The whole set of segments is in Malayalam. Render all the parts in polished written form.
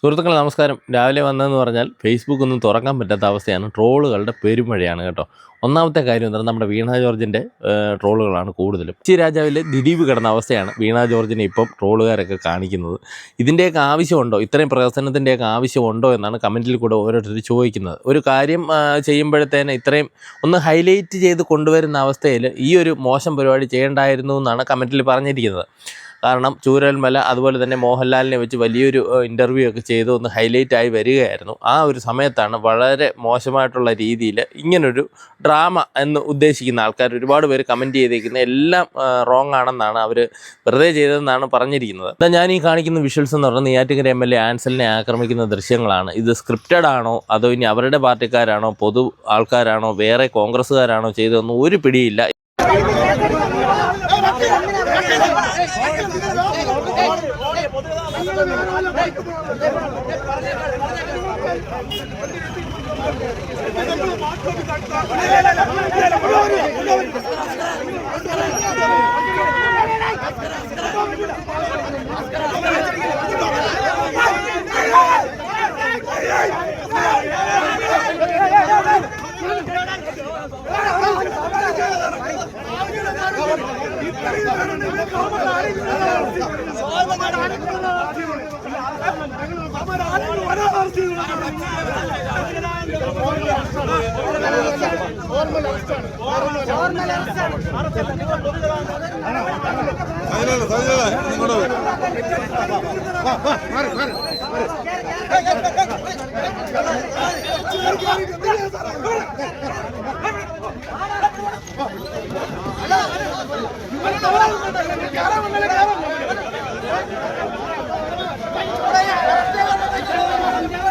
സുഹൃത്തുക്കളെ നമസ്കാരം. രാവിലെ വന്നതെന്ന് പറഞ്ഞാൽ ഫേസ്ബുക്ക് ഒന്നും തുറക്കാൻ പറ്റാത്ത അവസ്ഥയാണ്. ട്രോളുകളുടെ പെരുമഴയാണ് കേട്ടോ. ഒന്നാമത്തെ കാര്യം എന്ന് പറഞ്ഞാൽ നമ്മുടെ വീണ ജോർജിൻ്റെ ട്രോളുകളാണ് കൂടുതലും. കൊച്ചി രാജാവിൽ ദിലീപ് കിടന്ന അവസ്ഥയാണ് വീണ ജോർജിനെ ഇപ്പം ട്രോളുകാരൊക്കെ കാണിക്കുന്നത്. ഇതിൻ്റെയൊക്കെ ആവശ്യമുണ്ടോ, ഇത്രയും പ്രവർത്തനത്തിൻ്റെയൊക്കെ ആവശ്യമുണ്ടോ എന്നാണ് കമൻറ്റിൽ കൂടെ ഓരോരുത്തർ ചോദിക്കുന്നത്. ഒരു കാര്യം ചെയ്യുമ്പോഴത്തേന് ഇത്രയും ഒന്ന് ഹൈലൈറ്റ് ചെയ്ത് കൊണ്ടുവരുന്ന അവസ്ഥയിൽ ഈ ഒരു മോശം പരിപാടി ചെയ്യേണ്ടായിരുന്നു എന്നാണ് കമൻറ്റിൽ പറഞ്ഞിരിക്കുന്നത്. കാരണം ചൂരൽമല അതുപോലെ തന്നെ മോഹൻലാലിനെ വെച്ച് വലിയൊരു ഇൻ്റർവ്യൂ ഒക്കെ ചെയ്ത് ഒന്ന് ഹൈലൈറ്റ് ആയി വരികയായിരുന്നു. ആ ഒരു സമയത്താണ് വളരെ മോശമായിട്ടുള്ള രീതിയിൽ ഇങ്ങനൊരു ഡ്രാമ എന്ന് ഉദ്ദേശിക്കുന്ന ആൾക്കാർ ഒരുപാട് പേര് കമൻറ്റ് ചെയ്തേക്കുന്നത് എല്ലാം റോങ് ആണെന്നാണ്, അവർ വെറുതെ ചെയ്തതെന്നാണ് പറഞ്ഞിരിക്കുന്നത്. എന്നാൽ ഞാൻ ഈ കാണിക്കുന്ന വിഷ്വൽസ് എന്ന് പറഞ്ഞാൽ നെയ്യാറ്റിൻകര MLA ആൻസലിനെ ആക്രമിക്കുന്ന ദൃശ്യങ്ങളാണ്. ഇത് സ്ക്രിപ്റ്റഡ് ആണോ അതോ ഇനി അവരുടെ പാർട്ടിക്കാരാണോ പൊതു ആൾക്കാരാണോ വേറെ കോൺഗ്രസ്സുകാരാണോ ചെയ്തതെന്ന് ഒരു പിടിയില്ല.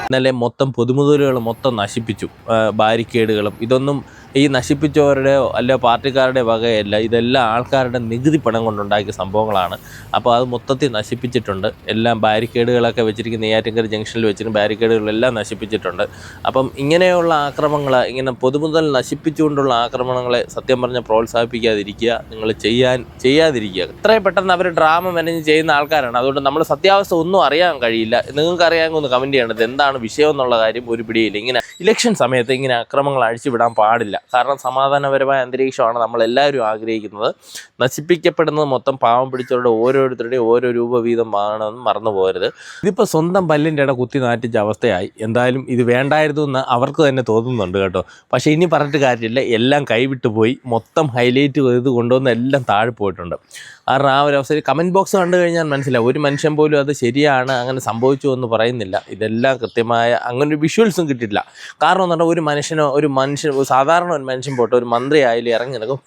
ഇന്നലെ മൊത്തം പൊതുമുതലുകൾ മൊത്തം നശിപ്പിച്ചു. ബാരിക്കേഡുകളും ഇതൊന്നും ഈ നശിപ്പിച്ചവരുടെയോ അല്ല പാർട്ടിക്കാരുടെ വകയല്ല, ഇതെല്ലാം ആൾക്കാരുടെ നികുതി പണം കൊണ്ടുണ്ടാക്കിയ സംഭവങ്ങളാണ്. അപ്പോൾ അത് മൊത്തത്തിൽ നശിപ്പിച്ചിട്ടുണ്ട്. എല്ലാം ബാരിക്കേഡുകളൊക്കെ വെച്ചിരിക്കുന്ന നെയ്യാറ്റിൻകര ജംഗ്ഷനിൽ വെച്ചിരിക്കുന്ന ബാരിക്കേഡുകളെല്ലാം നശിപ്പിച്ചിട്ടുണ്ട്. അപ്പം ഇങ്ങനെയുള്ള ആക്രമണങ്ങൾ, ഇങ്ങനെ പൊതുമുതൽ നശിപ്പിച്ചുകൊണ്ടുള്ള ആക്രമണങ്ങളെ സത്യം പറഞ്ഞാൽ പ്രോത്സാഹിപ്പിക്കാതിരിക്കുക, നിങ്ങൾ ചെയ്യാതിരിക്കുക. ഇത്രയും പെട്ടെന്ന് അവർ ഡ്രാമ മെനഞ്ഞ് ചെയ്യുന്ന ആൾക്കാരാണ്. അതുകൊണ്ട് നമ്മൾ സത്യാവസ്ഥ ഒന്നും അറിയാൻ കഴിയില്ല. നിങ്ങൾക്ക് അറിയാമെങ്കിൽ ഒന്ന് കമൻറ്റ് ചെയ്യേണ്ടത് എന്താണ് വിഷയം എന്നുള്ള കാര്യം ഒരു പിടിയില്ല. ഇങ്ങനെ ഇലക്ഷൻ സമയത്ത് ഇങ്ങനെ ആക്രമണങ്ങൾ അഴിച്ചുവിടാൻ പാടില്ല. കാരണം സമാധാനപരമായ അന്തരീക്ഷമാണ് നമ്മളെല്ലാവരും ആഗ്രഹിക്കുന്നത്. നശിപ്പിക്കപ്പെടുന്നത് മൊത്തം പാവം പിടിച്ചവരുടെ ഓരോരുത്തരുടെയും ഓരോ രൂപ വീതം വാങ്ങണമെന്ന് മറന്നു പോകരുത്. ഇതിപ്പോൾ സ്വന്തം പല്ലിൻ്റെ ഇട കുത്തി നാറ്റിച്ച അവസ്ഥയായി. എന്തായാലും ഇത് വേണ്ടായിരുന്നു എന്ന് അവർക്ക് തന്നെ തോന്നുന്നുണ്ട് കേട്ടോ. പക്ഷേ ഇനി പറഞ്ഞിട്ട് കാര്യമില്ല, എല്ലാം കൈവിട്ടു പോയി. മൊത്തം ഹൈലൈറ്റ് ചെയ്ത് കൊണ്ടുവന്ന് എല്ലാം താഴെ പോയിട്ടുണ്ട്. കാരണം ആ ഒരു അവസ്ഥയിൽ കമൻറ്റ് ബോക്സ് കണ്ടു കഴിഞ്ഞാൽ മനസ്സിലാവും, ഒരു മനുഷ്യൻ പോലും അത് ശരിയാണ് അങ്ങനെ സംഭവിച്ചു എന്ന് പറയുന്നില്ല. ഇതെല്ലാം കൃത്യമായ അങ്ങനൊരു വിഷ്വൽസും കിട്ടിയിട്ടില്ല. കാരണം എന്ന് പറഞ്ഞാൽ ഒരു മനുഷ്യൻ സാധാരണ ഒരു മനുഷ്യൻ പോട്ടെ, ഒരു മന്ത്രി ആയാലും ഇറങ്ങി നടക്കും,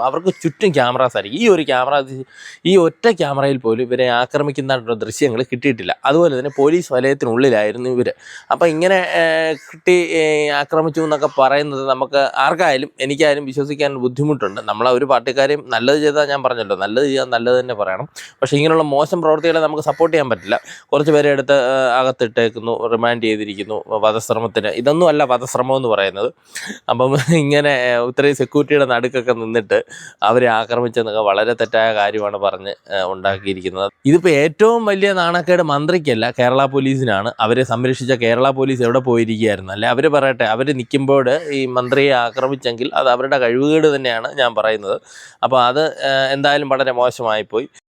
അവർക്ക് ചുറ്റും ക്യാമറാസ് ആയിരിക്കും. ഈ ഒറ്റ ക്യാമറയിൽ പോലും ഇവരെ ആക്രമിക്കുന്ന ദൃശ്യങ്ങൾ കിട്ടിയിട്ടില്ല. അതുപോലെ തന്നെ പോലീസ് വലയത്തിനുള്ളിലായിരുന്നു ഇവർ. അപ്പോൾ ഇങ്ങനെ ആക്രമിച്ചു എന്നൊക്കെ പറയുന്നത് നമുക്ക് ആർക്കായാലും എനിക്കായാലും വിശ്വസിക്കാൻ ബുദ്ധിമുട്ടുണ്ട്. നമ്മളെ ഒരു പാർട്ടിക്കാരെയും നല്ലത് ചെയ്താൽ ഞാൻ പറഞ്ഞല്ലോ, നല്ലത് ചെയ്യാൻ നല്ലത് തന്നെ പറയണം. പക്ഷേ ഇങ്ങനെയുള്ള മോശം പ്രവൃത്തികളെ നമുക്ക് സപ്പോർട്ട് ചെയ്യാൻ പറ്റില്ല. കുറച്ച് പേരെ എടുത്ത് അകത്തിട്ടേക്കുന്നു, റിമാൻഡ് ചെയ്തിരിക്കുന്നു വധശ്രമത്തിന്. ഇതൊന്നും അല്ല വധശ്രമം എന്ന് പറയുന്നത്. അപ്പം ഇങ്ങനെ ഇത്രയും സെക്യൂരിറ്റിയുടെ നടുക്കൊക്കെ നിന്നിട്ട് അവരെ ആക്രമിച്ചെന്നൊക്കെ വളരെ തെറ്റായ കാര്യമാണ് പറഞ്ഞ് ഉണ്ടാക്കിയിരിക്കുന്നത്. ഇതിപ്പോൾ ഏറ്റവും വലിയ നാണക്കേട് മന്ത്രിക്കല്ല, കേരള പോലീസിനാണ്. അവരെ സംരക്ഷിച്ച കേരള പോലീസ് എവിടെ പോയിരിക്കുകയായിരുന്നു? അല്ലെ അവർ പറയട്ടെ, അവർ നിൽക്കുമ്പോൾ ഈ മന്ത്രിയെ ആക്രമിച്ചെങ്കിൽ അത് അവരുടെ കഴിവുകേട് തന്നെയാണ് ഞാൻ പറയുന്നത്. അപ്പോൾ അത് എന്തായാലും വളരെ മോശമായിപ്പോയി.